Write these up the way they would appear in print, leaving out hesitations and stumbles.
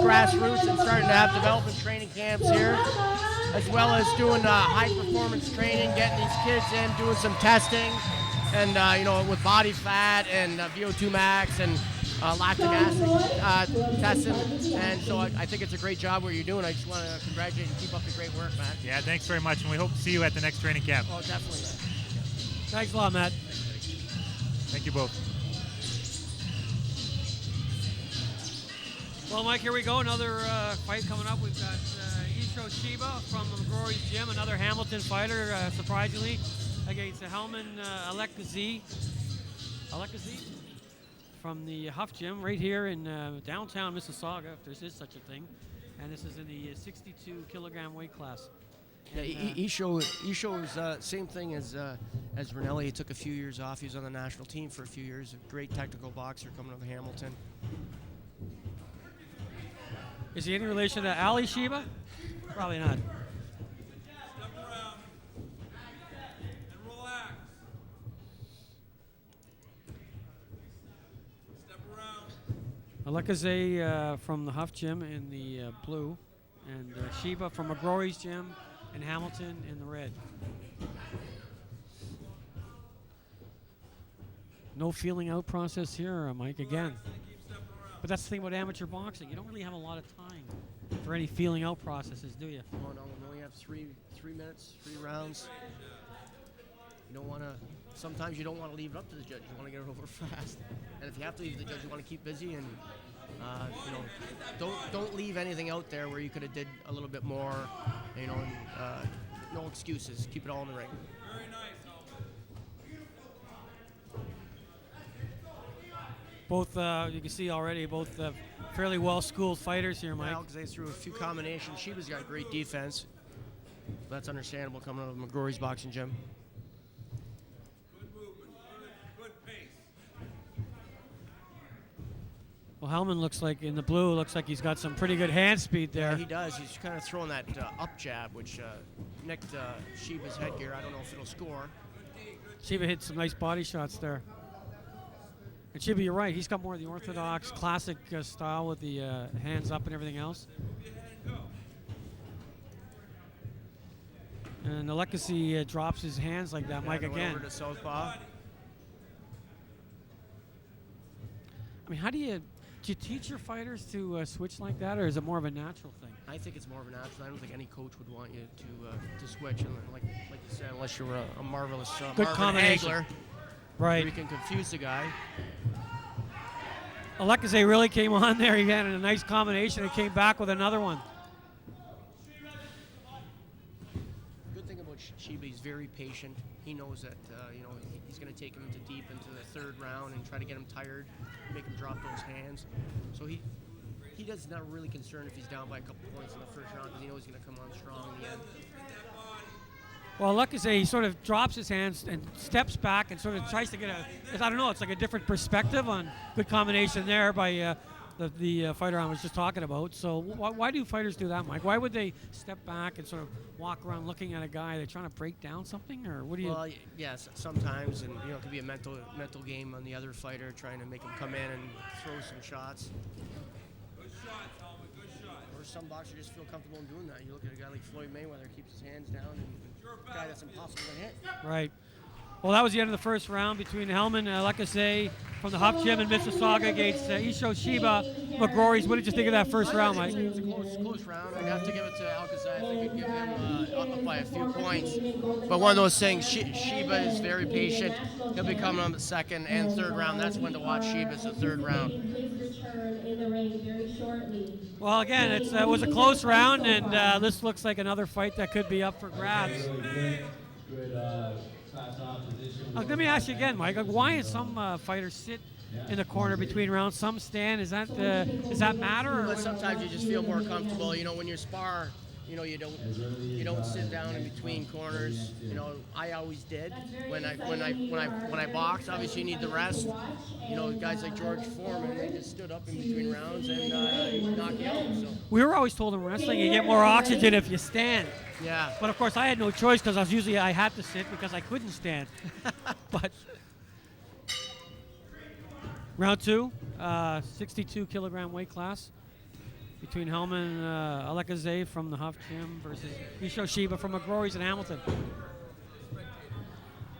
grassroots and starting to have development training camps here, as well as doing high performance training, getting these kids in, doing some testing, and with body fat and VO2 max and lactic acid testing. And so I think it's a great job what you're doing. I just want to congratulate and keep up the great work, Matt. Yeah, thanks very much, and we hope to see you at the next training camp. Oh, definitely, Matt. Thanks a lot, Matt. Thank you both. Well, Mike, here we go. Another fight coming up. We've got Isho Shiba from McGrory's gym, another Hamilton fighter, surprisingly, against Helmand Alekozai from the Huff Gym right here in downtown Mississauga, if there is such a thing. And this is in the 62-kilogram weight class. Yeah, Isho is same thing as Ranelli. He took a few years off. He was on the national team for a few years. A great technical boxer coming out of Hamilton. Is he any relation to Ali Shiba? Probably not. Step around and relax. Step around. Alekozai from the Huff Gym in the blue, and Shiba from McGrory's gym in Hamilton in the red. No feeling out process here, Mike, again. But that's the thing about amateur boxing. You don't really have a lot of time for any feeling out processes, do you? Oh, no, you have three minutes, 3 rounds. You don't want to, sometimes you don't want to leave it up to the judge. You want to get it over fast. And if you have to leave the judge, you want to keep busy and, don't leave anything out there where you could have did a little bit more, and, no excuses. Keep it all in the ring. Very nice, Both, you can see already, both fairly well-schooled fighters here, Mike. Alekozai threw a few combinations. Shiba's got great defense. That's understandable coming out of McGrory's boxing gym. Good movement, good pace. Well, Helmand looks like, in the blue, looks like he's got some pretty good hand speed there. Yeah, he does. He's kind of throwing that up jab, which nicked Shiba's headgear. I don't know if it'll score. Shiba hit some nice body shots there. And Shiba, you're right. He's got more of the orthodox, classic style with the hands up and everything else. And Alekozai drops his hands like that, Mike, again. Over to southpaw. I mean, do you teach your fighters to switch like that, or is it more of a natural thing? I think it's more of a natural. I don't think any coach would want you to switch. And like you said, unless you're a marvelous good Marvin combination. Hagler, right? You can confuse the guy. Alekozai really came on there. He had a nice combination and came back with another one. Good thing about Shiba, he's very patient. He knows that he's going to take him deep into the 3rd round and try to get him tired, make him drop those hands. So he does not really concerned if he's down by a couple points in the 1st round because he knows he's going to come on strong in the end. Well, Alekozai, he sort of drops his hands and steps back and sort of tries to get I don't know, it's like a different perspective on good combination there by the fighter I was just talking about. So why do fighters do that, Mike? Why would they step back and sort of walk around looking at a guy? They're trying to break down something, or what do you? Well, yes, sometimes, and it could be a mental game on the other fighter, trying to make him come in and throw some shots. Good shot, Helmand, good shot. Or some boxers just feel comfortable in doing that. You look at a guy like Floyd Mayweather, keeps his hands down, and a guy that's impossible to hit. Right. Well, that was the end of the 1st round between Helmand and Alekozai from the Huff Gym in Mississauga against Isho Shiba, McGrory's. What did you think of that 1st round, Mike? It was a close round. I'd have to give it to Alekozai. I think I'd give him up by a few points. But one of those things, Shiba is very patient. He'll be coming on the 2nd and 3rd round. That's when to watch Shiba. It's the 3rd round. Well, again, it was a close round, and this looks like another fight that could be up for grabs. Let me ask you again, Mike. Why do some fighters sit in the corner between rounds? Some stand. Does that matter? But sometimes you just feel more comfortable. When you spar, you don't sit down in between corners. I always did when I boxed. Obviously, you need the rest. Guys like George Foreman, they just stood up in between rounds and knock you out. So we were always told in wrestling you get more oxygen if you stand. Yeah. But of course, I had no choice because I had to sit because I couldn't stand. But round 2, 62-kilogram weight class. between Helmand Alekozai from the Huff Gym versus Isho Shiba from McGrory's in Hamilton.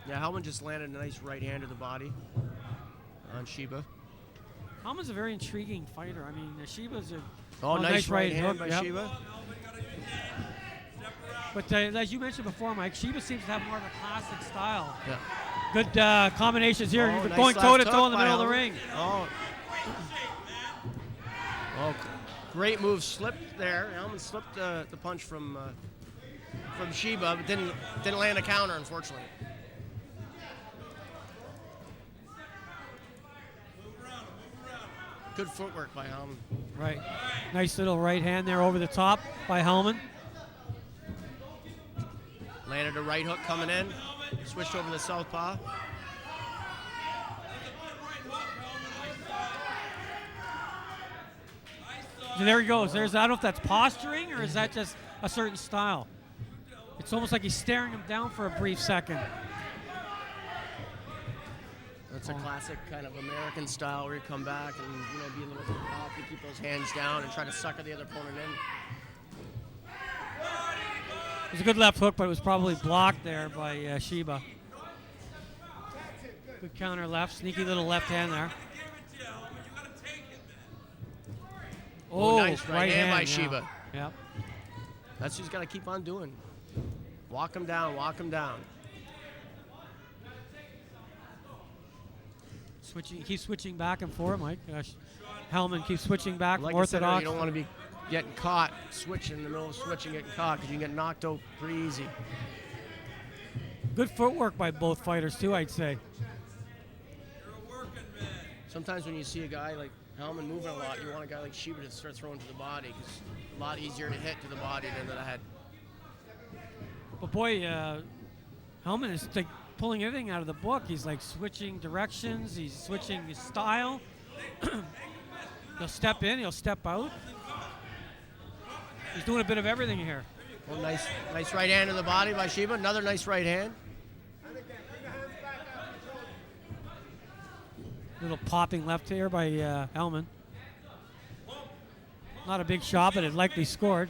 Yeah, Helmand just landed a nice right hand to the body on Shiba. Helmand's a very intriguing fighter. I mean, Shiba's a Nice right hand hook, by Shiba. But as you mentioned before, Mike, Shiba seems to have more of a classic style. Yeah. Good combinations here. Oh, nice Going left toe-to-toe in the hook middle by of the ring. Oh. Great move. Slipped there. Helmand slipped the punch from Shiba, but didn't land a counter, unfortunately. Good footwork by Helmand. Right. Nice little right hand there over the top by Helmand. Landed a right hook coming in. Switched over to southpaw. So there he goes. I don't know if that's posturing or is that just a certain style. It's almost like he's staring him down for a brief second. That's a classic kind of American style where you come back and be a little bit cocky, keep those hands down, and try to sucker the other opponent in. It was a good left hook, but it was probably blocked there by Shiba. Good counter left, sneaky little left hand there. Oh, nice right hand by yeah. Shiba. Yep. That's what he's got to keep on doing. Walk him down, walk him down. Keeps switching back and forth, Mike. Helmand keeps switching back Like from I said, orthodox. you don't want to be getting caught, switching in the middle of switching, getting caught, because you can get knocked out pretty easy. Good footwork by both fighters, too, I'd say. Sometimes when you see a guy like Helmand moving a lot, you want a guy like Shiba to start throwing to the body, because it's a lot easier to hit to the body than to the head. But boy, Helmand is like pulling everything out of the book. He's like switching directions. He's switching his style. He'll step in. He'll step out. He's doing a bit of everything here. Well, nice right hand to the body by Shiba. Another nice right hand. Little popping left here by Helmand. Not a big shot, but it likely scored.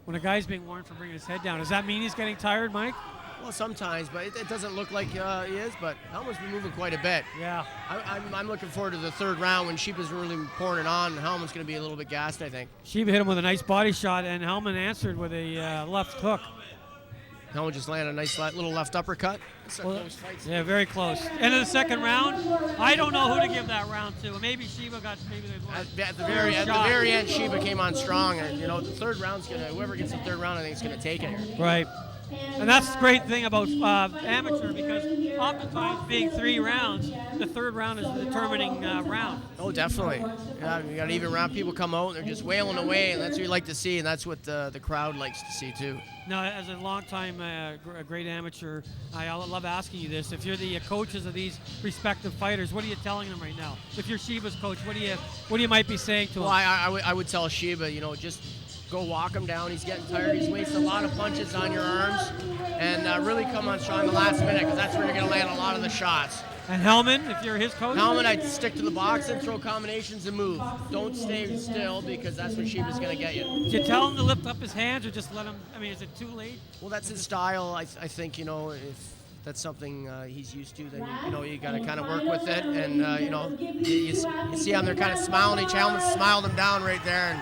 When a guy's being warned for bringing his head down, does that mean he's getting tired, Mike? Well, sometimes, but it doesn't look like he is, but Helmand's been moving quite a bit. Yeah. I'm looking forward to the third round when Shiba's really pouring it on, and Helmand's going to be a little bit gassed, I think. Shiba hit him with a nice body shot, and Helmand answered with a left hook. Helmand just landed a nice little left uppercut. It's a close fight. Yeah, very close. End of the second round. I don't know who to give that round to. Maybe Shiba got At the very end, Shiba came on strong, and the third round's whoever gets the third round, I think is gonna take it here. Right. And that's the great thing about amateur, because oftentimes being 3 rounds, the third round is the determining round. Oh, definitely. Yeah, you got an even round. People come out and they're just wailing away, and that's what you like to see, and that's what the crowd likes to see too. Now, as a long-time great amateur, I love asking you this. If you're the coaches of these respective fighters, what are you telling them right now? If you're Shiba's coach, what do you might be saying to him? Well, I would tell Shiba, just go walk him down. He's getting tired. He's wasting a lot of punches on your arms, and really come on strong the last minute, because that's where you're going to land a lot of the shots. And Helmand, if you're his coach? Helmand, I'd stick to the boxing, throw combinations, and move. Don't stay still, because that's when Shiba's going to get you. Did you tell him to lift up his hands or just let him? I mean, is it too late? Well, that's his style. I think, if that's something he's used to, then, you got to kind of work with it. And, you see how they're kind of smiling. Each Helmand smiled him down right there. And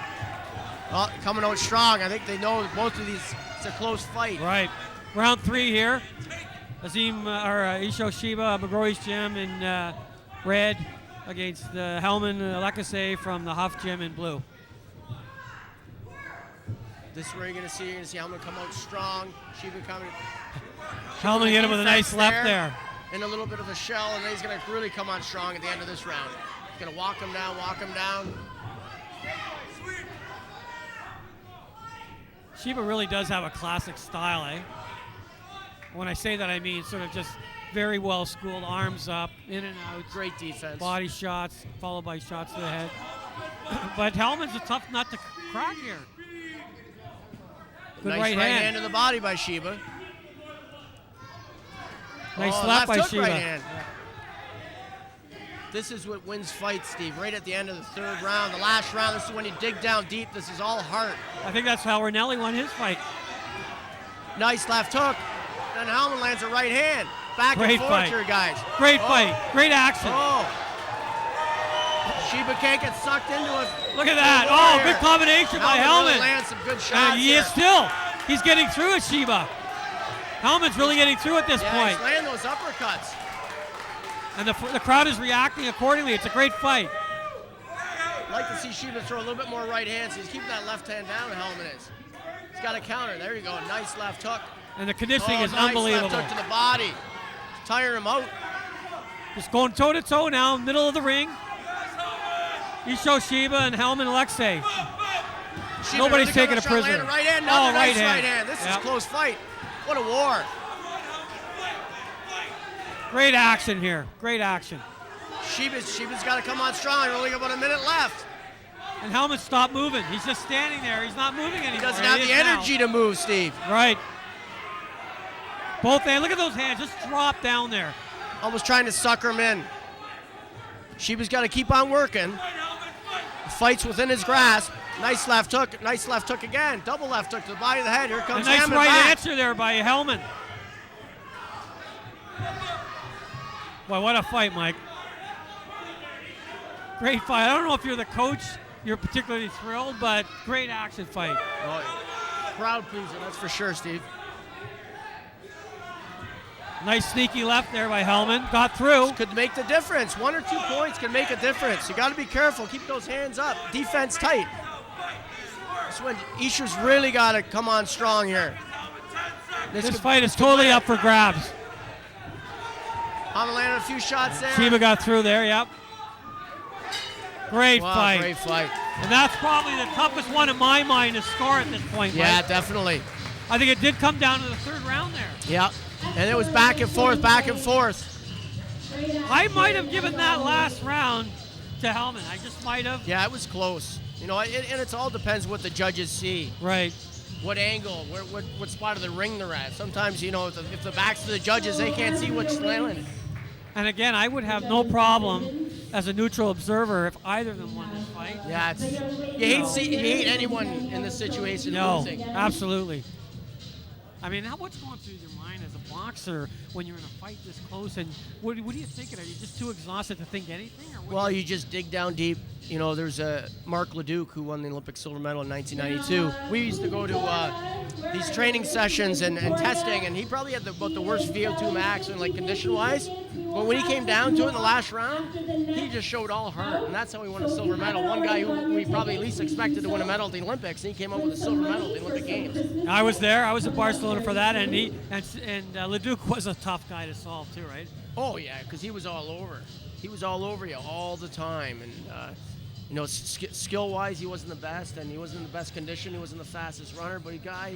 coming out strong. I think they know both of these, it's a close fight. Right. Round 3 here. Isho Shiba, McGrory's Gym in red against Helmand Alekozai from the Huff Gym in blue. This is where you're going to see Helmand come out strong. Shiba coming. Helmand hit him with a nice left there. And a little bit of a shell, and then he's going to really come on strong at the end of this round. He's going to walk him down. Shiba really does have a classic style, eh? When I say that, I mean sort of just very well schooled, arms up, in and out. Great defense. Body shots, followed by shots to the head. But Helmand's a tough nut to crack here. Good nice right hand to the body by Shiba. Nice Oh, slap by hook, Shiba. right hand. This is what wins fights, Steve. Right at the end of the third round, the last round, this is when you dig down deep. This is all heart. I think that's how Rinelli won his fight. Nice left hook. Then Helmand lands a right hand. Back Great and forth fight. here, guys. Great fight. Great action. Oh. Shiba can't get sucked into it. Look at that. Oh, good combination by Helmand really Helmand. lands some good shots He here. is still. He's getting through it, Shiba. Helmand's really getting through at this Yeah, point. he's landing those uppercuts. And the crowd is reacting accordingly. It's a great fight. I'd like to see Shiba throw a little bit more right hands. He's keeping that left hand down, Helmand is. He's got a counter. There you go. Nice left hook. And the conditioning is nice unbelievable. left hook to the body. Tire him out. Just going toe-to-toe now, middle of the ring. Isho, Shiba, and Helmand Alekozai. Shiba Nobody's really taking a coming strong, prisoner. landing Right hand, Oh, another nice right hand. right hand. This is Yep. a close fight. What a war. Great action here. Great action. Shiba's got to come on strong. Only got about a minute left. And Helmand stopped moving. He's just standing there. He's not moving anymore. He doesn't have is the now. energy to move, Steve. Right. Both hands. Look at those hands. Just drop down there. Almost trying to sucker him in. Shiba's got to keep on working. The fight's within his grasp. Nice left hook. Nice left hook again. Double left hook to the body of the head. Here A comes nice Helmand right back. answer there by Helmand. Boy, what a fight, Mike. Great fight. I don't know if you're the coach, you're particularly thrilled, but great action fight. Oh, crowd pleaser, that's for sure, Steve. Nice sneaky left there by Helmand. Got through. Could make the difference. 1 or 2 points could make a difference. You got to be careful. Keep those hands up. Defense tight. This one, Isho's really got to come on strong here. This could- fight is this could totally win it. up for grabs. Helmand landed a few shots there. Shiba got through there, yep. Great Wow, fight. great fight. And that's probably the toughest one in my mind to score at this point, Yeah, Mike. definitely. I think it did come down to the third round there. Yeah. And it was back and forth, back and forth. I might have given that last round to Helmand. I just might have. Yeah, it was close. You know, and it all depends what the judges see. Right. What angle, what spot of the ring they're at. Sometimes, you know, if the back's to the judges, they can't see what's landing. And again, I would have no problem as a neutral observer if either of them won this fight. Yeah, you hate anyone in this situation No, losing. absolutely. I mean, what's going through your mind as a boxer when you're in a fight this close? And what are you thinking? Are you just too exhausted to think anything? Or what? Well, you just dig down deep. You know, there's Mark Leduc who won the Olympic silver medal in 1992. We used to go to these training sessions and testing, and he probably had about the worst VO2 max and like condition-wise. But when he came down to it in the last round, he just showed all heart, and that's how he won a silver medal. One guy who we probably least expected to win a medal at the Olympics, and he came up with a silver medal at the Olympic Games. I was there. I was in Barcelona for that, and Leduc was a tough guy to solve too, right? Oh yeah, because he was all over. He was all over you all the time, and you know, skill-wise, he wasn't the best, and he wasn't in the best condition. He wasn't the fastest runner, but a guy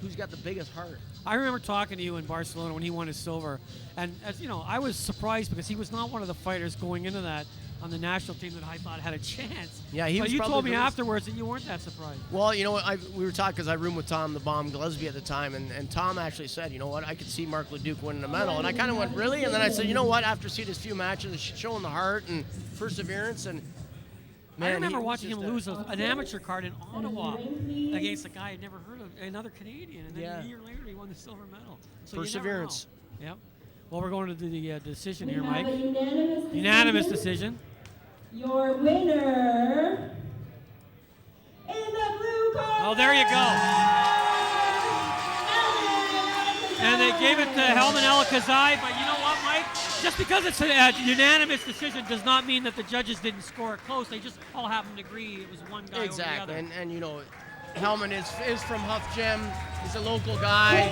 who's got the biggest heart. I remember talking to you in Barcelona when he won his silver, and as you know, I was surprised because he was not one of the fighters going into that on the national team that I thought had a chance. Yeah, he but was you probably told me the least- afterwards that you weren't that surprised. Well, you know, we were talking because I roomed with Tom the Bomb Gillespie at the time, and Tom actually said, you know what, I could see Mark Leduc winning a medal, and I kind of went, really? And then I said, you know what, after seeing his few matches, showing the heart and perseverance, and man, I remember he was watching him just lose an amateur card in Ottawa against a guy I'd never heard of, another Canadian, and then Yeah. a year later he won the silver medal. So Perseverance. You never know. Yep. Well, we're going to the decision here, Mike. Unanimous decision. Your winner in the blue corner. Oh, there you go. And they gave it to Helmand Alekozai, but you know what, Mike? Just because it's a unanimous decision does not mean that the judges didn't score it close. They just all happened to agree it was one guy over the exactly, other. and you know, Helmand is from Huff Gym. He's a local guy.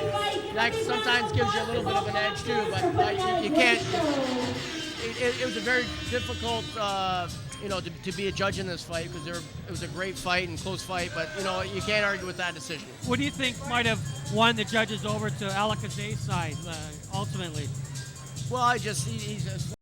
That sometimes gives you a little bit of an edge too, but you can't. It was a very difficult, you know, to be a judge in this fight because it was a great fight and close fight. But you know, you can't argue with that decision. What do you think might have won the judges over to Alekozai's side ultimately? Well, he's